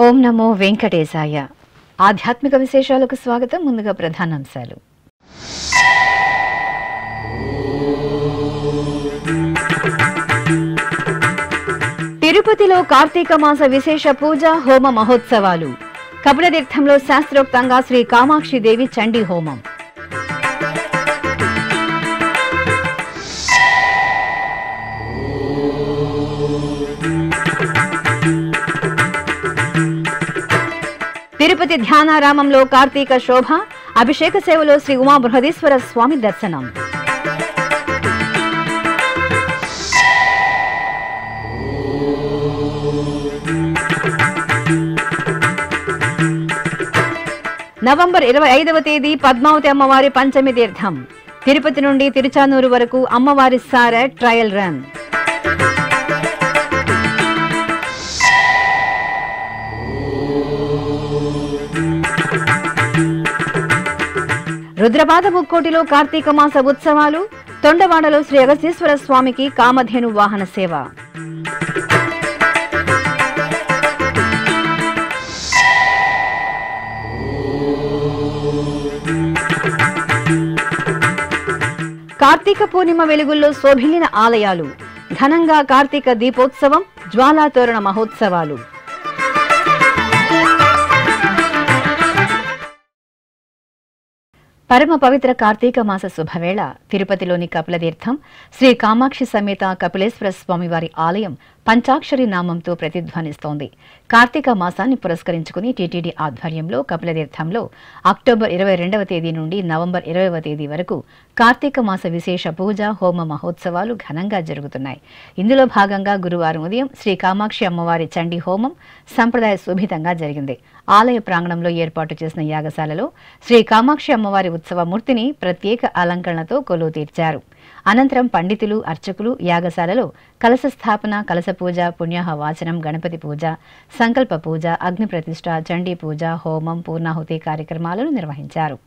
ఓం నమో వెంకటేశాయ. ఆధ్యాత్మిక విశేషాలకు స్వాగతం. ముందుగా ప్రధానాంశాలు. తిరుపతిలో కార్తీక మాస విశేష పూజ హోమ మహోత్సవాలు. కపిలతీర్థంలో శాస్త్రోక్తంగా శ్రీ కామాక్షి దేవి చండీ హోమం. తిరుపతి ధ్యానారామంలో కార్తీక శోభ. అభిషేక సేవలో శ్రీ ఉమా బృహదీశ్వర స్వామి దర్శనం. నవంబర్ 25వ తేదీ పద్మావతి అమ్మవారి పంచమి తీర్థం. తిరుపతి నుండి తిరుచానూరు వరకు అమ్మవారి సారె ట్రయల్ రన్. రుద్రపాద ముక్కోటిలో కార్తీక మాస ఉత్సవాలు. తొండవాడలో శ్రీ అగస్తీశ్వర స్వామికి కామధేను వాహన సేవ. కార్తీక పూర్ణిమ వెలుగుల్లో శోభిల్లిన ఆలయాలు. ఘనంగా కార్తీక దీపోత్సవం, జ్వాలాతోరణ మహోత్సవాలు. పరమ పవిత్ర కార్తీక మాస శుభవేళ తిరుపతిలోని కపిలతీర్థం శ్రీ కామాక్షి సమేత కపిలేశ్వర స్వామివారి ఆలయం పంచాక్షరి నామంతో ప్రతిధ్వనిస్తోంది. కార్తీక మాసాన్ని పురస్కరించుకుని టీటీడీ ఆధ్వర్యంలో కపిలతీర్థంలో అక్టోబర్ 22వ తేదీ నుండి నవంబర్ 20వ తేదీ వరకు కార్తీక మాస విశేష పూజ హోమ మహోత్సవాలు ఘనంగా జరుగుతున్నాయి. ఇందులో భాగంగా గురువారం ఉదయం శ్రీ కామాక్షి అమ్మవారి చండీ హోమం సంప్రదాయ శోభితంగా జరిగింది. ఆలయ ప్రాంగణంలో ఏర్పాటు చేసిన యాగశాలలో శ్రీ కామాక్షి అమ్మవారి ఉత్సవ మూర్తిని ప్రత్యేక అలంకరణతో కొలువు తీర్చారు. అనంతరం పండితులు, అర్చకులు యాగశాలలో కలశ స్థాపన, కలశ పూజ, పుణ్యాహ వాచనం, గణపతి పూజ, సంకల్ప పూజ, అగ్ని ప్రతిష్ఠ, చండీ పూజ, హోమం, పూర్ణాహుతి కార్యక్రమాలను నిర్వహించారు.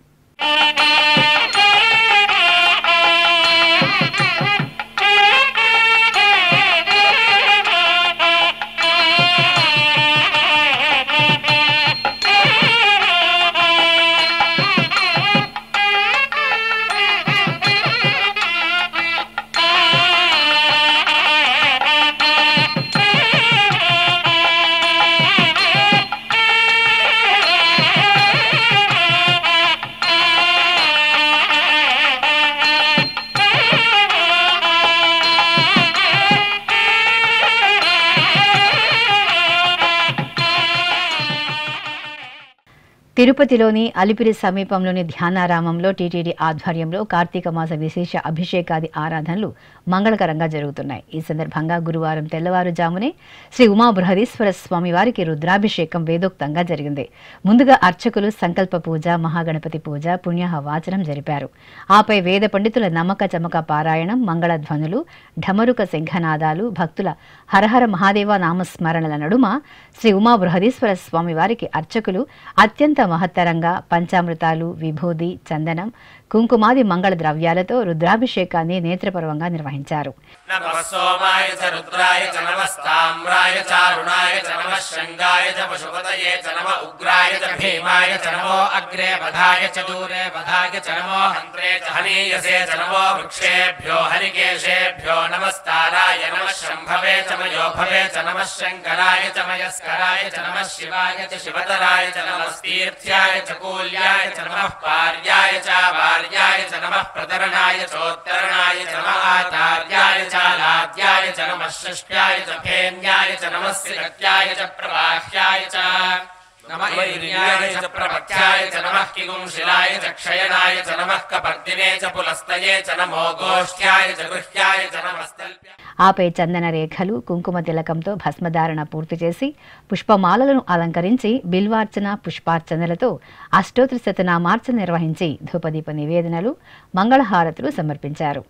తిరుపతిలోని అలిపిరి సమీపంలోని ధ్యానారామంలో టీటీడీ ఆధ్వర్యంలో కార్తీక మాస విశేష అభిషేకాది ఆరాధనలు మంగళకరంగా జరుగుతున్నాయి. ఈ సందర్భంగా గురువారం తెల్లవారుజామునే శ్రీ ఉమా బృహదీశ్వర స్వామి వారికి రుద్రాభిషేకం వేదోక్తంగా జరిగింది. ముందుగా అర్చకులు సంకల్ప పూజ, మహాగణపతి పూజ, పుణ్యాహ వాచనం జరిపారు. ఆపై వేద పండితుల నమ్మక చమక పారాయణం, మంగళధ్వనులు, ఢమరుక శంఖనాదాలు, భక్తుల హరహర మహాదేవ నామస్మరణల నడుమ శ్రీ ఉమా బృహదీశ్వర స్వామి వారికి అర్చకులు అత్యంత మహత్తరంగా పంచామృతాలు, విభూది, చందనం, కుంకుమాది మంగళ ద్రవ్యాలతో రుద్రాభిషేకాన్ని నేత్రపర్వంగా నిర్వహించారు. ఆర్యాయ చ నమః ప్రతరణాయ చోత్తరణాయ చ నమః ఆచార్యాయ చ లాద్యాయ చ నమః షష్ఠ్యాయ చ ఫేన్యాయ చ నమః సిగత్యాయ చ ప్రవాహ్యాయ చ నమః ఈర్యాయ చ ప్రపథ్యాయ చ నమః కిగుంశిలాయ చ క్షయనాయ చ నమః కపర్దినే చ పులస్తయే చ నమో గోష్ఠ్యాయ చ గృహ్యాయ చ నమస్తల్ప్యాయ. ఆపై చందన రేఖలు, కుంకుమ తిలకంతో భస్మధారణ పూర్తి చేసి పుష్పమాలలను అలంకరించి బిల్వార్చన, పుష్పార్చనలతో అష్టోత్తర శతనామార్చన నిర్వహించి ధూపదీప నివేదనలు, మంగళహారతులు సమర్పించారు.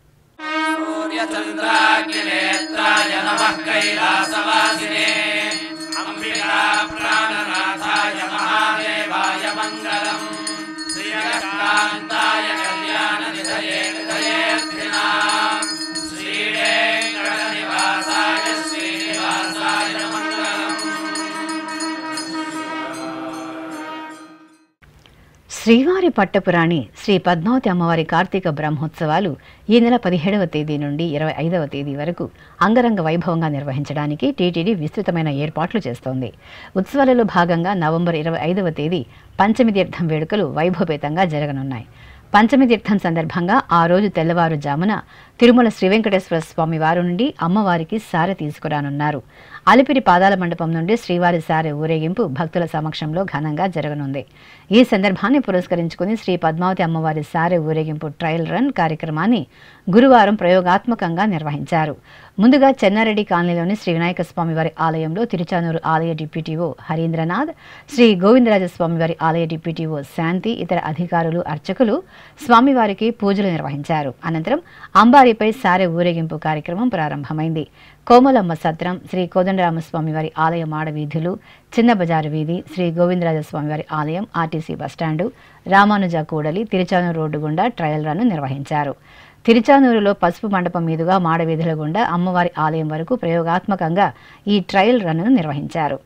శ్రీవారి పట్టపురాణి శ్రీ పద్మావతి అమ్మవారి కార్తీక బ్రహ్మోత్సవాలు ఈ నెల 17వ తేదీ నుండి 25వ తేదీ వరకు అంగరంగ వైభవంగా నిర్వహించడానికి టీటీడీ విస్తృతమైన ఏర్పాట్లు చేస్తోంది. ఉత్సవాలలో భాగంగా నవంబర్ 25వ తేదీ పంచమి తీర్థం వేడుకలు వైభవపేతంగా జరగనున్నాయి. పంచమి తీర్థం సందర్భంగా ఆ రోజు తెల్లవారుజామున తిరుమల శ్రీ వెంకటేశ్వర స్వామి వారి నుండి అమ్మవారికి సారె తీసుకురానున్నారు. అలిపిరి పాదాల మండపం నుండి శ్రీవారి సారె ఊరేగింపు భక్తుల సమక్షంలో ఘనంగా జరగనుంది. ఈ సందర్భాన్ని పురస్కరించుకుని శ్రీ పద్మావతి అమ్మవారి సారె ఊరేగింపు ట్రయల్ రన్ కార్యక్రమాన్ని గురువారం ప్రయోగాత్మకంగా నిర్వహించారు. ముందుగా చెన్నారెడ్డి కాలనీలోని శ్రీ వినాయక స్వామివారి ఆలయంలో తిరుచానూరు ఆలయ డిప్యూటీఓ హరీంద్రనాథ్, శ్రీ గోవిందరాజస్వామివారి ఆలయ డిప్యూటీఓ శాంతి, ఇతర అధికారులు, అర్చకులు స్వామివారికి పూజలు నిర్వహించారు. అనంతరం అంబారిపై సారె ఊరేగింపు కార్యక్రమం ప్రారంభమైంది. కోమలమ్మ సత్రం, శ్రీ కోదండరామస్వామివారి ఆలయ మాడవీధులు, చిన్న బజారు వీధి, శ్రీ గోవిందరాజస్వామివారి ఆలయం, ఆర్టీసీ బస్టాండు, రామానుజ కూడలి, తిరుచానూరు రోడ్డు గుండా ట్రయల్ రన్ నిర్వహించారు. తిరుచానూరులో పసుపు మండపం మీదుగా మాడవీధుల గుండా అమ్మవారి ఆలయం వరకు ప్రయోగాత్మకంగా ఈ ట్రయల్ రన్ నిర్వహించారు.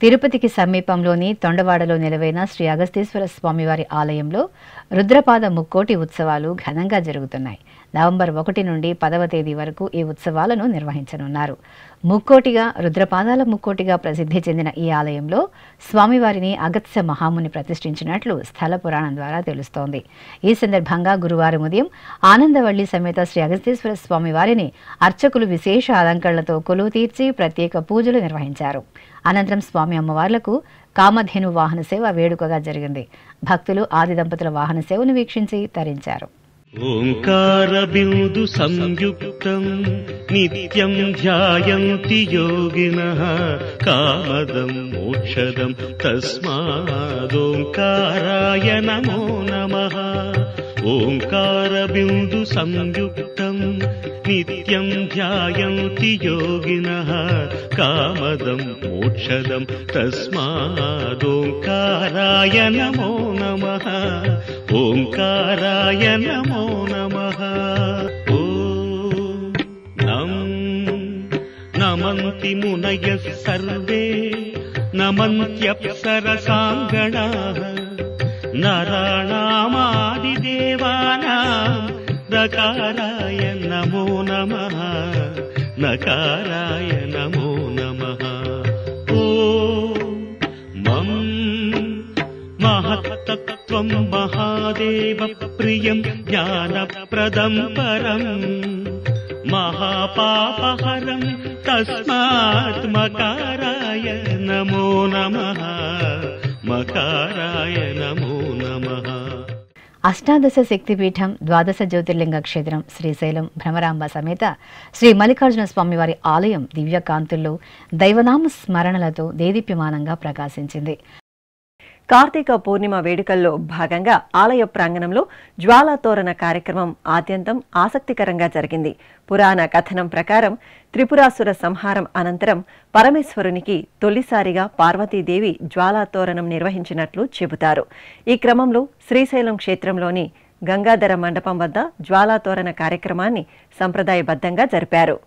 తిరుపతికి సమీపంలోని తొండవాడలో నెలవైన శ్రీ అగస్తీశ్వర స్వామివారి ఆలయంలో రుద్రపాద ముక్కోటి ఉత్సవాలు ఘనంగా జరుగుతున్నాయి. నవంబర్ 1 నుండి 10వ తేదీ వరకు ఈ ఉత్సవాలను నిర్వహించనున్నారు. ముక్కోటిగా, రుద్రపాదాల ముక్కోటిగా ప్రసిద్ధి చెందిన ఈ ఆలయంలో స్వామివారిని అగస్త్య మహాముని ప్రతిష్ఠించినట్లు స్థల పురాణం ద్వారా తెలుస్తోంది. ఈ సందర్భంగా గురువారం ఉదయం ఆనందవల్లి సమేత శ్రీ అగస్తీశ్వర స్వామివారిని అర్చకులు విశేష అలంకరణలతో కొలువు తీర్చి ప్రత్యేక పూజలు నిర్వహించారు. అనంతరం స్వామి అమ్మవార్లకు కామధేను వాహన సేవ వేడుకగా జరిగింది. భక్తులు ఆది దంపతుల వాహన సేవను వీక్షించి తరించారు. ఓంకార బిందు సంయుక్తం నిత్యం ధ్యాయంతి యోగినః కామదం మోక్షదం తస్మాదోంకారాయ నమో నమః. ఓంకార బిందు సంయుక్తం నిత్యం ధ్యాయంతి యోగినః కామదం మోక్షదం తస్మాదోంకారాయ నమో నమః. ఓంకారాయ నమో నమః. ఓం నమంతి మునయః సర్వే నమంత్యప్సరసాంగణాః నరాణామాదిదేవానాం నకారాయ నమో నమః. నకారాయ నమో నమః. ఓం మం మహత్తత్వం మహాదేవ ప్రియం జ్ఞానప్రదం పరం మహాపాపహరం తస్మాత్ మకారాయ నమో నమః. మకారాయ నమో నమః. అష్టాదశ శక్తిపీఠం, ద్వాదశ జ్యోతిర్లింగ క్షేత్రం శ్రీశైలం భ్రమరాంబ సమేత శ్రీ మల్లికార్జున స్వామివారి ఆలయం దివ్యకాంతుల్లో దైవనామ స్మరణలతో దేదీప్యమానంగా ప్రకాశించింది. కార్తీక పూర్ణిమ వేడుకల్లో భాగంగా ఆలయ ప్రాంగణంలో జ్వాలాతోరణ కార్యక్రమం ఆద్యంతం ఆసక్తికరంగా జరిగింది. పురాణ కథనం ప్రకారం త్రిపురాసుర సంహారం అనంతరం పరమేశ్వరునికి తొలిసారిగా పార్వతీదేవి జ్వాలాతోరణం నిర్వహించినట్లు చెబుతారు. ఈ క్రమంలో శ్రీశైలం క్షేత్రంలోని గంగాధర మండపం వద్ద జ్వాలాతోరణ కార్యక్రమాన్ని సంప్రదాయబద్ధంగా జరిపారు.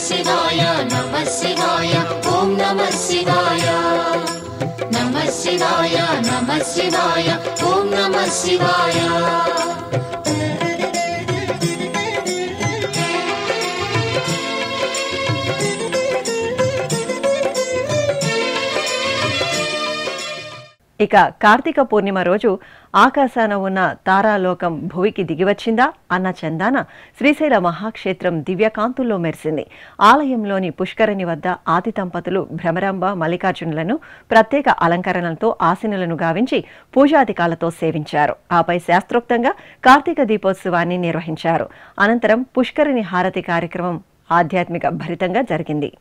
శివాయ నమః శివాయ ఓం నమః శివాయ నమః శివాయ నమః శివాయ ఓం నమః శివాయ. ఇక కార్తీక పూర్ణిమ రోజు ఆకాశాన ఉన్న తారాలోకం భువికి దిగివచ్చిందా అన్న చందాన శ్రీశైల మహాక్షేత్రం దివ్యకాంతుల్లో మెరిసింది. ఆలయంలోని పుష్కరిణి వద్ద ఆది దంపతులు భ్రమరాంబ మల్లికార్జునులను ప్రత్యేక అలంకరణలతో ఆసీనులను గావించి పూజాధికాలతో సేవించారు. ఆపై శాస్త్రోక్తంగా కార్తీక దీపోత్సవాన్ని నిర్వహించారు. అనంతరం పుష్కరిణి హారతి కార్యక్రమం ఆధ్యాత్మిక భరితంగా జరిగింది.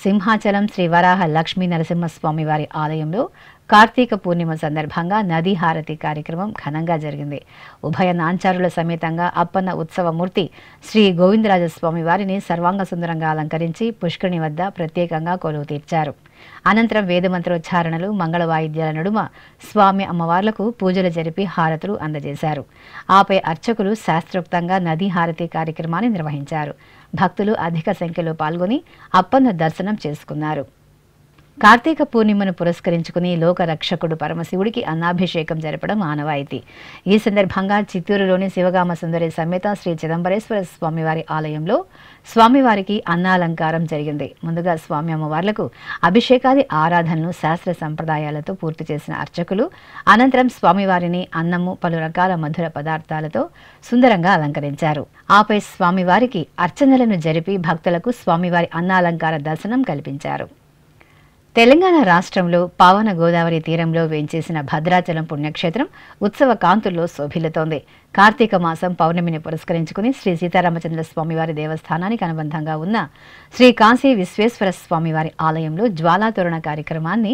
సింహాచలం శ్రీ వరాహ లక్ష్మీ నరసింహస్వామి వారి ఆలయంలో కార్తీక పూర్ణిమ సందర్భంగా నదీ హారతి కార్యక్రమం ఘనంగా జరిగింది. ఉభయ నాంచారుల సమేతంగా అప్పన్న ఉత్సవమూర్తి శ్రీ గోవిందరాజస్వామి వారిని సర్వాంగ సుందరంగా అలంకరించి పుష్కరిణి వద్ద ప్రత్యేకంగా కొలువు తీర్చారు. అనంతరం వేదమంత్రోచ్చారణలు మంగళ వాయిద్యాల నడుమ స్వామి అమ్మవార్లకు పూజలు జరిపి హారతులు అందజేశారు. ఆపై అర్చకులు శాస్త్రోక్తంగా నదీ హారతి కార్యక్రమాన్ని నిర్వహించారు. భక్తులు అధిక సంఖ్యలో పాల్గొని అప్పన్న దర్శనం చేసుకున్నారు. కార్తీక పూర్ణిమను పురస్కరించుకుని లోకరక్షకుడు పరమశివుడికి అన్నాభిషేకం జరపడం ఆనవాయితీ. ఈ సందర్భంగా చిత్తూరులోని శివగామ సుందరి సమేత శ్రీ చిదంబరేశ్వర స్వామివారి ఆలయంలో స్వామివారికి అన్నాలంకారం జరిగింది. ముందుగా స్వామి అమ్మవార్లకు అభిషేకాది ఆరాధనలు శాస్త్ర సంప్రదాయాలతో పూర్తి చేసిన అర్చకులు అనంతరం స్వామివారిని అన్నము పలు రకాల మధుర పదార్థాలతో సుందరంగా అలంకరించారు. ఆపై స్వామివారికి అర్చనలను జరిపి భక్తులకు స్వామివారి అన్నాలంకార దర్శనం కల్పించారు. తెలంగాణ రాష్ట్రంలో పావన గోదావరి తీరంలో వేంచేసిన భద్రాచలం పుణ్యక్షేత్రం ఉత్సవ కాంతుల్లో శోభిల్లుతోంది. కార్తీక మాసం పౌర్ణమిని పురస్కరించుకుని శ్రీ సీతారామచంద్ర స్వామివారి దేవస్థానానికి అనుబంధంగా ఉన్న శ్రీ కాశీ విశ్వేశ్వర స్వామివారి ఆలయంలో జ్వాలాతోరణ కార్యక్రమాన్ని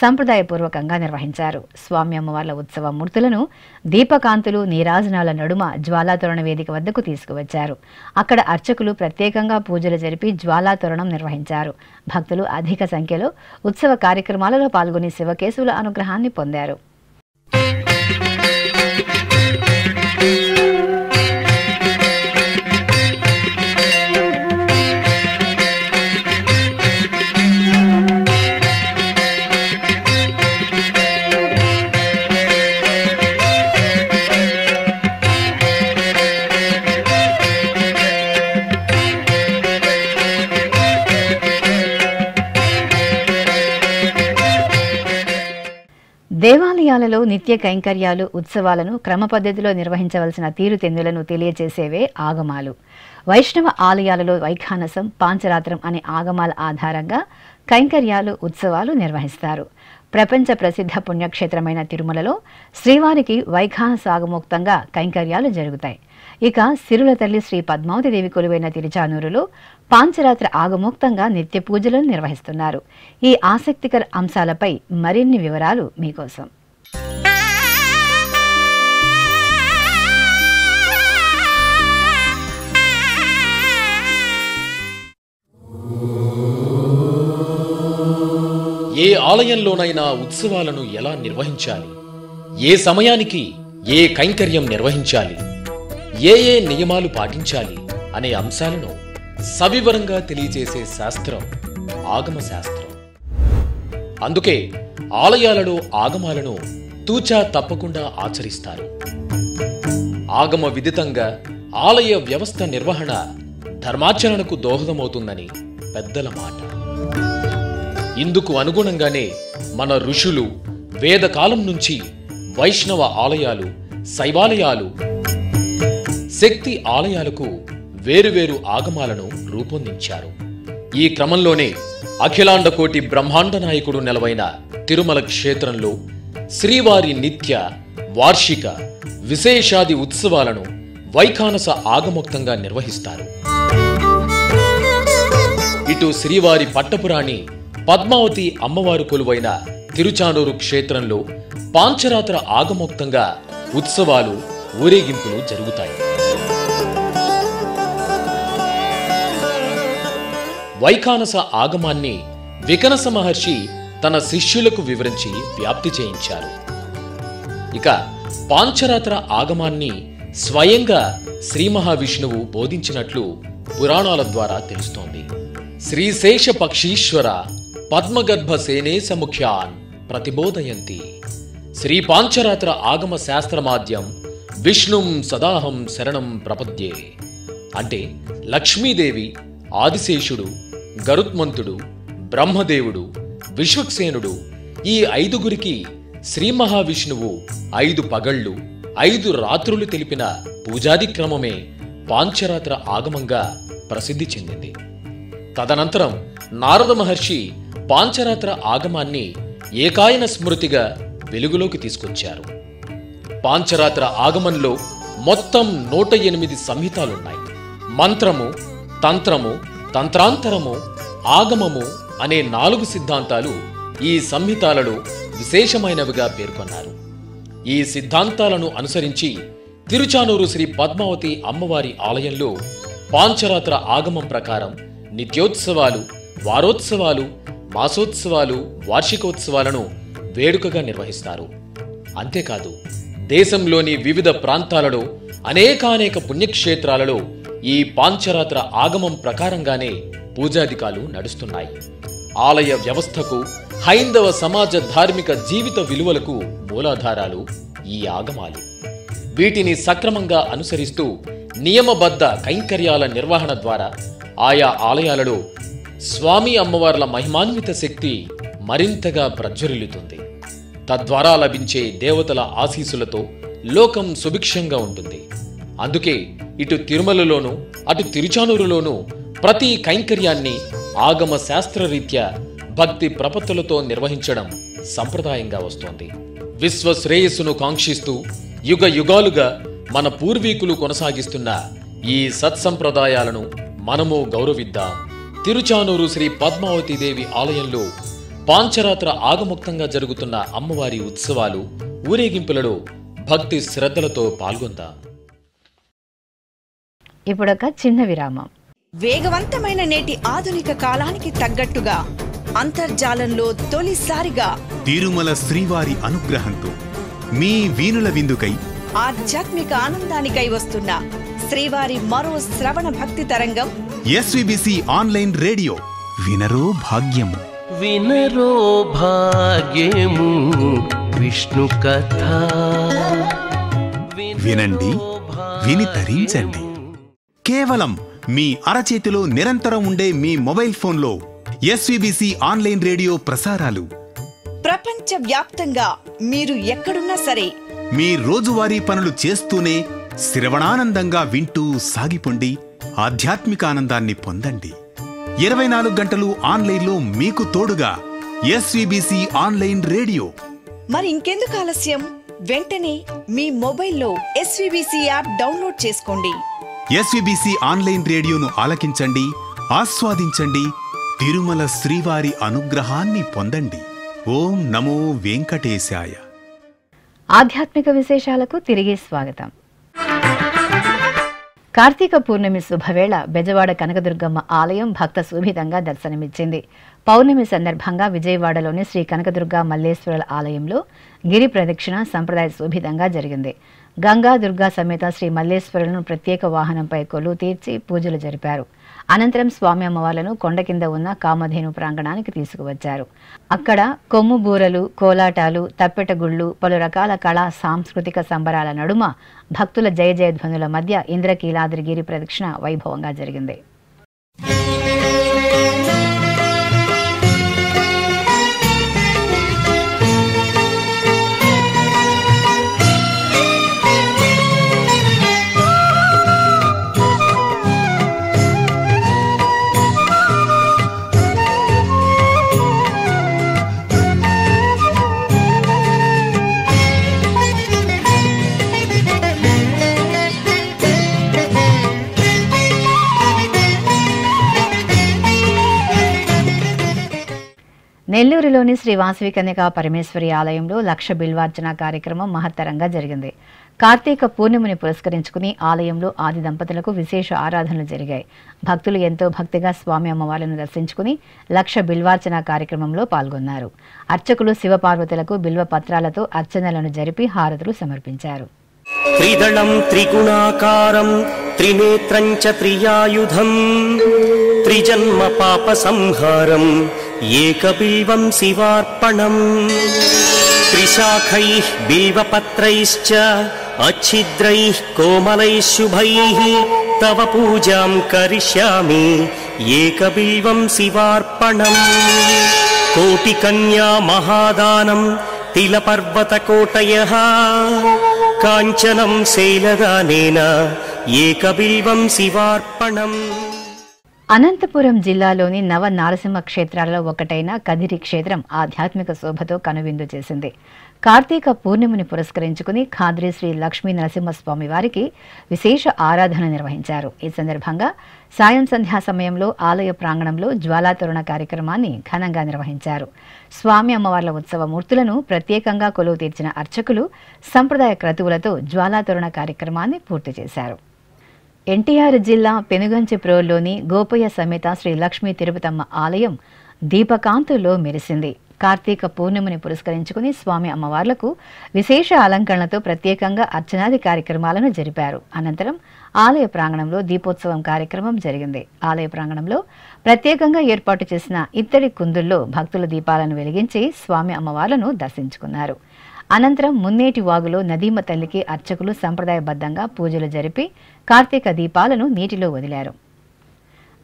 సంప్రదాయపూర్వకంగా నిర్వహించారు. స్వామి అమ్మవార్ల ఉత్సవ మూర్తులను దీపకాంతులు నీరాజనాల నడుమ జ్వాలాతోరణ వేదిక వద్దకు తీసుకువచ్చారు. అక్కడ అర్చకులు ప్రత్యేకంగా పూజలు జరిపి జ్వాలాతోరణం నిర్వహించారు. భక్తులు అధిక సంఖ్యలో ఉత్సవ కార్యక్రమాలలో పాల్గొని శివకేశవుల అనుగ్రహాన్ని పొందారు. దేవాలయాలలో నిత్య కైంకర్యాలు ఉత్సవాలను క్రమ పద్ధతిలో నిర్వహించవలసిన తీరుతెన్నులను తెలియచేసేవే ఆగమాలు. వైష్ణవ ఆలయాలలో వైఖానసం, పాంచరాత్రం అనే ఆగమాల ఆధారంగా కైంకర్యాలు ఉత్సవాలు నిర్వహిస్తారు. ప్రపంచ ప్రసిద్ధ పుణ్యక్షేత్రమైన తిరుమలలో శ్రీవారికి వైఖానసాగమోక్తంగా కైంకర్యాలు జరుగుతాయి. ఇక సిరుల తల్లి శ్రీ పద్మావతి దేవి కొలువైన తిరుచానూరులో పాంచరాత్ర ఆగమోక్తంగా నిత్య పూజలను నిర్వహిస్తున్నారు. ఈ ఆసక్తికర అంశాలపై మరిన్ని వివరాలు మీకోసం. ఏ ఆలయంలోనైనా ఉత్సవాలను ఎలా నిర్వహించాలి, ఏ సమయానికి ఏ కైంకర్యం నిర్వహించాలి, ఏ ఏ నియమాలు పాటించాలి అనే అంశాలను సవివరంగా తెలియజేసే శాస్త్రం ఆగమ శాస్త్రం. అందుకే ఆలయాలలో ఆగమాలను తూచా తప్పకుండా ఆచరిస్తారు. ఆగమ విదితంగా ఆలయ వ్యవస్థ నిర్వహణ ధర్మాచరణకు దోహదమవుతుందని పెద్దల మాట. ఇందుకు అనుగుణంగానే మన ఋషులు వేదకాలం నుంచి వైష్ణవ ఆలయాలు, శైవాలయాలు, శక్తి ఆలయాలకు వేరువేరు ఆగమాలను రూపొందించారు. ఈ క్రమంలోనే అఖిలాండ కోటి బ్రహ్మాండ నాయకుడు నెలవైన తిరుమల క్షేత్రంలో శ్రీవారి నిత్య, వార్షిక, విశేషాది ఉత్సవాలను వైఖానస ఆగమోక్తంగా నిర్వహిస్తారు. ఇటు శ్రీవారి పట్టపురాణి పద్మావతి అమ్మవారు కొలువైన తిరుచానూరు క్షేత్రంలో పాంచరాత్ర ఆగమోక్తంగా ఉత్సవాలు, ఊరేగింపులు జరుగుతాయి. వైఖానస ఆగమాన్ని వికనస మహర్షి తన శిష్యులకు వివరించి వ్యాప్తి చేయించారు. ఇక పాంచరాత్ర ఆగమాన్ని స్వయంగా శ్రీ మహావిష్ణువు బోధించినట్లు పురాణాల ద్వారా తెలుస్తోంది. శ్రీశేష పక్షీశ్వర పద్మగర్భ సేనేశ ముఖ్యాన్ ప్రతిబోధయంతి. శ్రీ పాంచరాత్ర ఆగమ శాస్త్రమాద్యం విష్ణుం సదాహం శరణం ప్రపద్యే. అంటే లక్ష్మీదేవి, ఆదిశేషుడు, గరుత్మంతుడు, బ్రహ్మదేవుడు, విశ్వక్సేనుడు ఈ ఐదుగురికి శ్రీ మహావిష్ణువు 5 పగళ్ళు 5 రాత్రులు తెలిపిన పూజాది క్రమమే పాంచరాత్ర ఆగమంగా ప్రసిద్ధి చెందింది. తదనంతరం నారద మహర్షి పాంచరాత్ర ఆగమాన్ని ఏకాయన స్మృతిగా వెలుగులోకి తీసుకొచ్చారు. పాంచరాత్ర ఆగమంలో మొత్తం 108 సంహితాలున్నాయి. మంత్రము, తంత్రము, తంత్రాంతరము, ఆగమము అనే 4 సిద్ధాంతాలు ఈ సంహితాలలో విశేషమైనవిగా పేర్కొన్నారు. ఈ సిద్ధాంతాలను అనుసరించి తిరుచానూరు శ్రీ పద్మావతి అమ్మవారి ఆలయంలో పాంచరాత్ర ఆగమం ప్రకారం నిత్యోత్సవాలు, వారోత్సవాలు, మాసోత్సవాలు, వార్షికోత్సవాలను వేడుకగా నిర్వహిస్తారు. అంతేకాదు దేశంలోని వివిధ ప్రాంతాలలో అనేకానేక పుణ్యక్షేత్రాలలో ఈ పాంచరాత్ర ఆగమం ప్రకారంగానే పూజాధికాలు నడుస్తున్నాయి. ఆలయ వ్యవస్థకు, హైందవ సమాజ ధార్మిక జీవిత విలువలకు మూలాధారాలు ఈ ఆగమాలు. వీటిని సక్రమంగా అనుసరిస్తూ నియమబద్ధ కైంకర్యాల నిర్వహణ ద్వారా ఆయా ఆలయాలలో స్వామి అమ్మవార్ల మహిమాన్విత శక్తి మరింతగా ప్రజ్వరిల్లుతుంది. తద్వారా లభించే దేవతల ఆశీస్సులతో లోకం సుభిక్షంగా ఉంటుంది. అందుకే ఇటు తిరుమలలోనూ అటు తిరుచానూరులోనూ ప్రతి కైంకర్యాన్ని ఆగమ శాస్త్రరీత్యా భక్తి ప్రపత్తులతో నిర్వహించడం సంప్రదాయంగా వస్తోంది. విశ్వ శ్రేయస్సును కాంక్షిస్తూ యుగ యుగాలుగా మన పూర్వీకులు కొనసాగిస్తున్న ఈ సత్సంప్రదాయాలను మనము గౌరవిద్దాం. తిరుచానూరు శ్రీ పద్మావతీదేవి ఆలయంలో పాంచరాత్ర ఆగముక్తంగా జరుగుతున్న అమ్మవారి ఉత్సవాలు, ఊరేగింపులలో భక్తి శ్రద్ధలతో పాల్గొందాం. ఇప్పుడొక చిన్న విరామం. వేగవంతమైన నేటి ఆధునిక కాలానికి తగ్గట్టుగా అంతర్జాలంలో తొలిసారిగా తిరుమల శ్రీవారి అనుగ్రహంతో మీ వీణుల విందుకై ఆధ్యాత్మిక ఆనందానికై వస్తున్న శ్రీవారి మరో శ్రవణ భక్తి తరంగం ఎస్విబిసి ఆన్లైన్ రేడియో. వినరో భాగ్యము, వినరో భాగ్యము విష్ణు కథ. వినండి, విని తరించండి. కేవలం మీ అరచేతిలో నిరంతరం ఉండే మీ మొబైల్ ఫోన్లో ఎస్విబిసి ఆన్లైన్ రేడియో ప్రసారాలు ప్రపంచ వ్యాప్తంగా మీరు ఎక్కడున్నా సరే మీ రోజువారీ పనులు చేస్తూనే శ్రవణానందంగా వింటూ సాగిపోండి. ఆధ్యాత్మిక ఆనందాన్ని పొందండి. 24 గంటలు ఆన్లైన్లో మీకు తోడుగా ఎస్విబిసి ఆన్లైన్ రేడియో. మరి ఇంకెందుకు ఆలస్యం? వెంటనే మీ మొబైల్లో ఎస్విబిసి యాప్ డౌన్లోడ్ చేసుకోండి. ఎస్విబిసి ఆన్లైన్ రేడియోను ఆలకించండి, ఆస్వాదించండి. తిరుమల శ్రీవారి అనుగ్రహాన్ని పొందండి. ఓం నమో వెంకటేశాయ. ఆధ్యాత్మిక విశేషాలకు తిరిగి స్వాగతం. కార్తీక పూర్ణమి శుభవేళ బెజవాడ కనకదుర్గమ్మ ఆలయం భక్త శోభితంగా దర్శనమిచ్చింది. పౌర్ణమి సందర్భంగా విజయవాడలోని శ్రీ కనకదుర్గ మల్లేశ్వరుల ఆలయంలో గిరి ప్రదక్షిణ సంప్రదాయ శోభితంగా జరిగింది. గంగా దుర్గా సమేత శ్రీ మల్లేశ్వరులను ప్రత్యేక వాహనంపై కొలువు తీర్చి పూజలు జరిపారు. అనంతరం స్వామి అమ్మవార్లను కొండ కింద ఉన్న కామధేను ప్రాంగణానికి తీసుకువచ్చారు. అక్కడ కొమ్ము బూరలు, కోలాటాలు, తప్పెటగుళ్ళు, పలు రకాల కళా సాంస్కృతిక సంబరాల నడుమ భక్తుల జయ జయధ్వనుల మధ్య ఇంద్రకీలాద్రిగిరి ప్రదక్షిణ వైభవంగా జరిగింది. నెల్లూరులోని శ్రీ వాసవి కన్యకా పరమేశ్వరి ఆలయంలో లక్ష బిల్వార్చన కార్యక్రమం మహత్తరంగా జరిగింది. కార్తీక పూర్ణిమని పురస్కరించుకుని ఆలయంలో ఆది దంపతులకు విశేష ఆరాధనలు జరిగాయి. భక్తులు ఎంతో భక్తిగా స్వామి అమ్మవార్లను దర్శించుకుని లక్ష బిల్వార్చన కార్యక్రమంలో పాల్గొన్నారు. అర్చకులు శివపార్వతులకు బిల్వ పత్రాలతో అర్చనలను జరిపి హారతులు సమర్పించారు. త్రిదళం త్రిగుణాకారం త్రినేత్రం చ త్రియాయుధం త్రిజన్మ పాప సంహారం ఏకబిల్వం శివార్పణం త్రిశాఖైః బిల్వపత్రైశ్చ అచ్ఛిద్రైః కోమలైః శుభైః తవ పూజాం కరిష్యామి ఏకబిల్వం శివార్పణం కోటికన్యా మహాదానం తిలపర్వతకోటయః కాంచనం శైలదానేన ఏకబిల్వం శివార్పణం. అనంతపురం జిల్లాలోని నవ నారసింహ క్షేత్రాలలో ఒకటైన కదిరి క్షేత్రం ఆధ్యాత్మిక శోభతో కనువిందు చేసింది. కార్తీక పూర్ణిమని పురస్కరించుకుని ఖాద్రి శ్రీ లక్ష్మీ నరసింహస్వామి వారికి విశేష ఆరాధన నిర్వహించారు. ఈ సందర్భంగా సాయం సంధ్యా సమయంలో ఆలయ ప్రాంగణంలో జ్వాలాతోరణ కార్యక్రమాన్ని ఘనంగా నిర్వహించారు. స్వామి అమ్మవార్ల ఉత్సవ మూర్తులను ప్రత్యేకంగా కొలువు తీర్చిన అర్చకులు సంప్రదాయ క్రతువులతో జ్వాలాతోరణ కార్యక్రమాన్ని పూర్తి చేశారు. ఎన్టీఆర్ జిల్లా పెనుగంచిప్రోల్లోని గోపయ్య సమేత శ్రీ లక్ష్మీ తిరుపతమ్మ ఆలయం దీపకాంతుల్లో మెరిసింది. కార్తీక పూర్ణిమని పురస్కరించుకుని స్వామి అమ్మవార్లకు విశేష అలంకరణలతో ప్రత్యేకంగా అర్చనాది కార్యక్రమాలను జరిపారు. అనంతరం ఆలయ ప్రాంగణంలో దీపోత్సవం కార్యక్రమం జరిగింది. ఆలయ ప్రాంగణంలో ప్రత్యేకంగా ఏర్పాటు చేసిన ఇత్తడి కుందుల్లో భక్తుల దీపాలను వెలిగించి స్వామి అమ్మవార్లను దర్శించుకున్నారు. అనంతరం మున్నేటి వాగులో నదీమ తల్లికి అర్చకులు సంప్రదాయబద్ధంగా పూజలు జరిపి కార్తీక దీపాలను నీటిలో వదిలారు.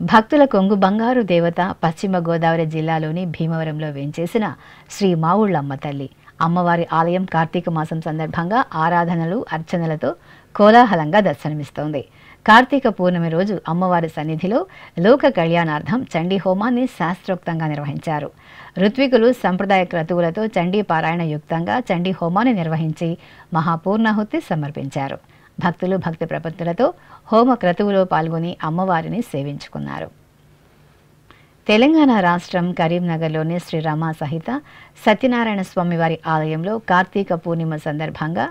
భక్తుల కొంగు బంగారు దేవత పశ్చిమ గోదావరి జిల్లాలోని భీమవరంలో వేంచేసిన శ్రీ మావుళ్ళమ్మ తల్లి అమ్మవారి ఆలయం కార్తీక మాసం సందర్భంగా ఆరాధనలు అర్చనలతో కోలాహలంగా దర్శనమిస్తోంది. కార్తీక పూర్ణిమ రోజు అమ్మవారి సన్నిధిలో లోక కళ్యాణార్థం చండీ హోమాన్ని శాస్త్రోక్తంగా నిర్వహించారు. ఋత్వికులు సంప్రదాయ క్రతువులతో చండీ పారాయణ యుక్తంగా చండీ హోమాన్ని నిర్వహించి మహాపూర్ణాహుతి సమర్పించారు. భక్తులు భక్తి ప్రపత్తులతో హోమ క్రతువులో పాల్గొని అమ్మవారిని సేవించుకున్నారు. తెలంగాణ రాష్ట్రం కరీంనగర్లోని శ్రీ రమా సహిత సత్యనారాయణ స్వామి వారి ఆలయంలో కార్తీక పూర్ణిమ సందర్భంగా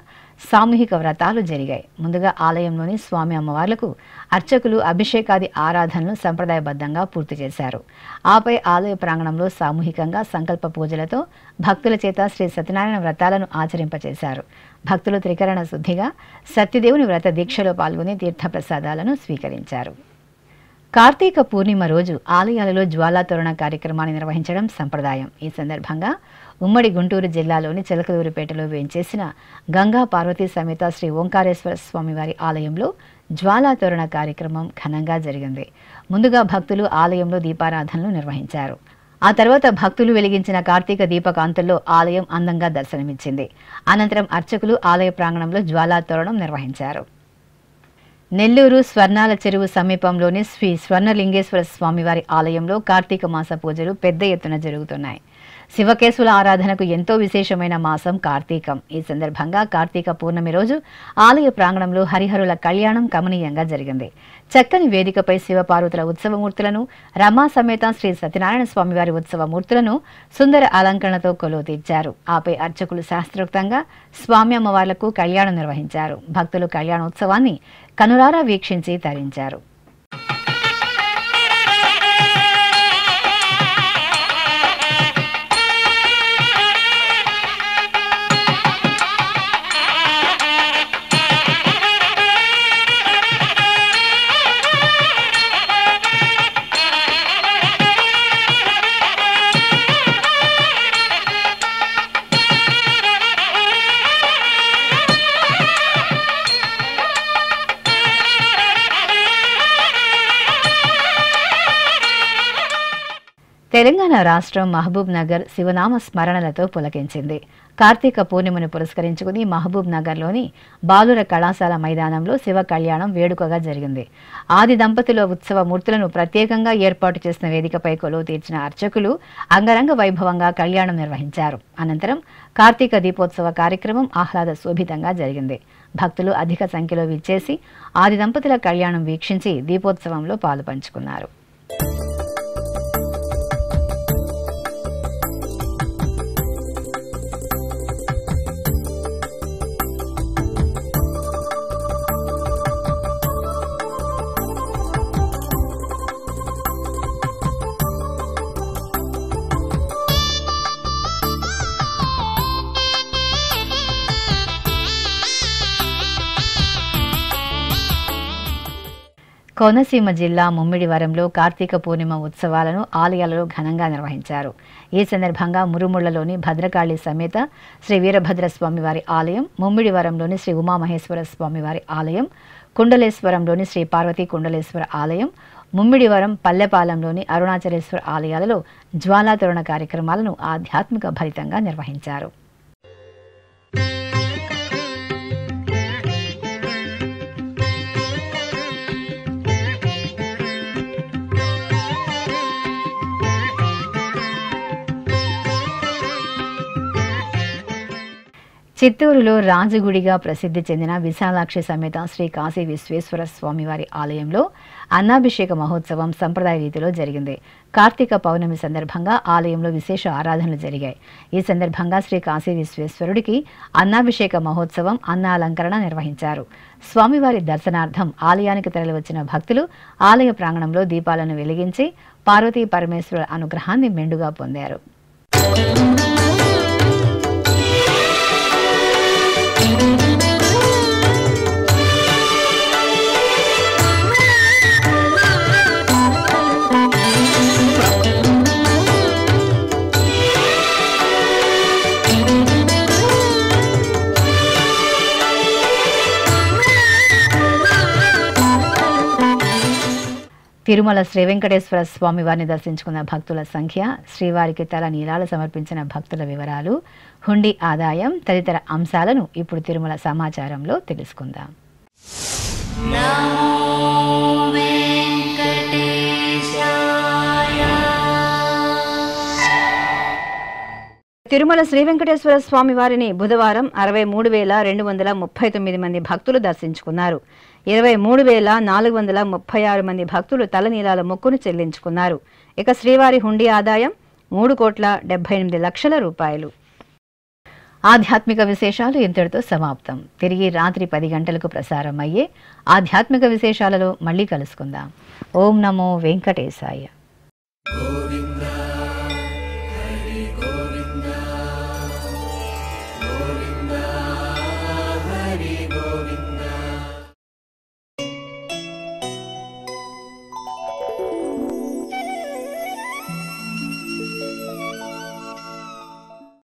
సామూహిక వ్రతాలు జరిగాయి. ముందుగా ఆలయంలోని స్వామి అమ్మవార్లకు అర్చకులు అభిషేకాది ఆరాధనలు సంప్రదాయబద్ధంగా పూర్తి చేశారు. ఆపై ఆలయ ప్రాంగణంలో సామూహికంగా సంకల్ప పూజలతో భక్తుల చేత శ్రీ సత్యనారాయణ వ్రతాలను ఆచరింపచేశారు. భక్తులు త్రికరణ శుద్ధిగా సత్యదేవుని వ్రత దీక్షలో పాల్గొని తీర్థప్రసాదాలను స్వీకరించారు. కార్తీక పూర్ణిమ రోజు ఆలయాలలో జ్వాలాతోరణ కార్యక్రమాన్ని నిర్వహించడం సంప్రదాయం. ఈ సందర్భంగా ఉమ్మడి గుంటూరు జిల్లాలోని చిలకలూరిపేటలో వేంచేసిన గంగా పార్వతీ సమేత శ్రీ ఓంకారేశ్వర స్వామి వారి ఆలయంలో జ్వాలాతోరణ కార్యక్రమం ఘనంగా జరిగింది. ముందుగా భక్తులు ఆలయంలో దీపారాధనలు నిర్వహించారు. ఆ తర్వాత భక్తులు వెలిగించిన కార్తీక దీపకాంతుల్లో ఆలయం అందంగా దర్శనమిచ్చింది. అనంతరం అర్చకులు ఆలయ ప్రాంగణంలో జ్వాలాతోరణం నిర్వహించారు. నెల్లూరు స్వర్ణాల చెరువు సమీపంలోని శ్రీ స్వర్ణలింగేశ్వర స్వామివారి ఆలయంలో కార్తీక మాస పూజలు పెద్ద ఎత్తున జరుగుతున్నాయి. శివకేశవుల ఆరాధనకు ఎంతో విశేషమైన మాసం కార్తీకం. ఈ సందర్భంగా కార్తీక పూర్ణమి రోజు ఆలయ ప్రాంగణంలో హరిహరుల కళ్యాణం కమనీయంగా జరిగింది. చక్కని వేదికపై శివపార్వతుల ఉత్సవమూర్తులను, రమా సమేత శ్రీ సత్యనారాయణ స్వామివారి ఉత్సవమూర్తులను సుందర అలంకరణతో కొలువు తీర్చారు. ఆపై అర్చకులు శాస్త్రోక్తంగా స్వామి అమ్మవార్లకు కళ్యాణం నిర్వహించారు. భక్తులు కళ్యాణోత్సవాన్ని కనులారా వీక్షించి తరించారు. తెలంగాణ రాష్ట్రం మహబూబ్ నగర్ శివనామ స్మరణలతో పులకించింది. కార్తీక పూర్ణిమను పురస్కరించుకుని మహబూబ్ నగర్లోని బాలుర కళాశాల మైదానంలో శివ కళ్యాణం వేడుకగా జరిగింది. ఆది దంపతుల ఉత్సవ మూర్తులను ప్రత్యేకంగా ఏర్పాటు చేసిన వేదికపై కొలువు తీర్చిన అర్చకులు అంగరంగ వైభవంగా కళ్యాణం నిర్వహించారు. అనంతరం కార్తీక దీపోత్సవ కార్యక్రమం ఆహ్లాద శోభితంగా జరిగింది. భక్తులు అధిక సంఖ్యలో విచ్చేసి ఆది దంపతుల కళ్యాణం వీక్షించి దీపోత్సవంలో పాలుపంచుకున్నారు. కోనసీమ జిల్లా ముమ్మిడివరంలో కార్తీక పూర్ణిమ ఉత్సవాలను ఆలయాలలో ఘనంగా నిర్వహించారు. ఈ సందర్భంగా మురుముళ్లలోని భద్రకాళి సమేత శ్రీ వీరభద్ర స్వామివారి ఆలయం, ముమ్మిడివరంలోని శ్రీ ఉమామహేశ్వర స్వామివారి ఆలయం, కుండలేశ్వరంలోని శ్రీ పార్వతీ కుండలేశ్వర ఆలయం, ముమ్మిడివరం పల్లెపాలెంలోని అరుణాచలేశ్వర ఆలయాలలో జ్వాలాతోరణ కార్యక్రమాలను ఆధ్యాత్మిక భరితంగా నిర్వహించారు. చిత్తూరులో రాజగుడిగా ప్రసిద్ధి చెందిన విశాలాక్షి సమేత శ్రీ కాశీ విశ్వేశ్వర స్వామివారి ఆలయంలో అన్నాభిషేక మహోత్సవం సంప్రదాయ రీతిలో జరిగింది. కార్తీక పౌర్ణమి సందర్భంగా ఆలయంలో విశేష ఆరాధనలు జరిగాయి. ఈ సందర్భంగా శ్రీ కాశీ విశ్వేశ్వరుడికి అన్నాభిషేక మహోత్సవం, అన్నాలంకరణ నిర్వహించారు. స్వామివారి దర్శనార్థం ఆలయానికి తరలివచ్చిన భక్తులు ఆలయ ప్రాంగణంలో దీపాలను వెలిగించి పార్వతీ పరమేశ్వరుల అనుగ్రహాన్ని మెండుగా పొందారు. తిరుమల శ్రీ వెంకటేశ్వర స్వామి వారిని దర్శించుకున్న భక్తుల సంఖ్య, శ్రీవారికి తల నీలాలు సమర్పించిన భక్తుల వివరాలు, హుండీ ఆదాయం తదితర అంశాలను ఇప్పుడు తిరుమల సమాచారంలో తెలుసుకుందాం. తిరుమల శ్రీ వెంకటేశ్వర స్వామి వారిని బుధవారం 63,239 మంది భక్తులు దర్శించుకున్నారు. 23,436 మంది భక్తులు తలనీలాల మొక్కును చెల్లించుకున్నారు. ఇక శ్రీవారి హుండీ ఆదాయం 3,78,00,000 రూపాయలు. ఆధ్యాత్మిక విశేషాలు ఇంతటితో సమాప్తం. తిరిగి రాత్రి 10 గంటలకు ప్రసారం అయ్యే ఆధ్యాత్మిక విశేషాలలో మళ్ళీ కలుసుకుందాం. ఓం నమో వెంకటేశాయ.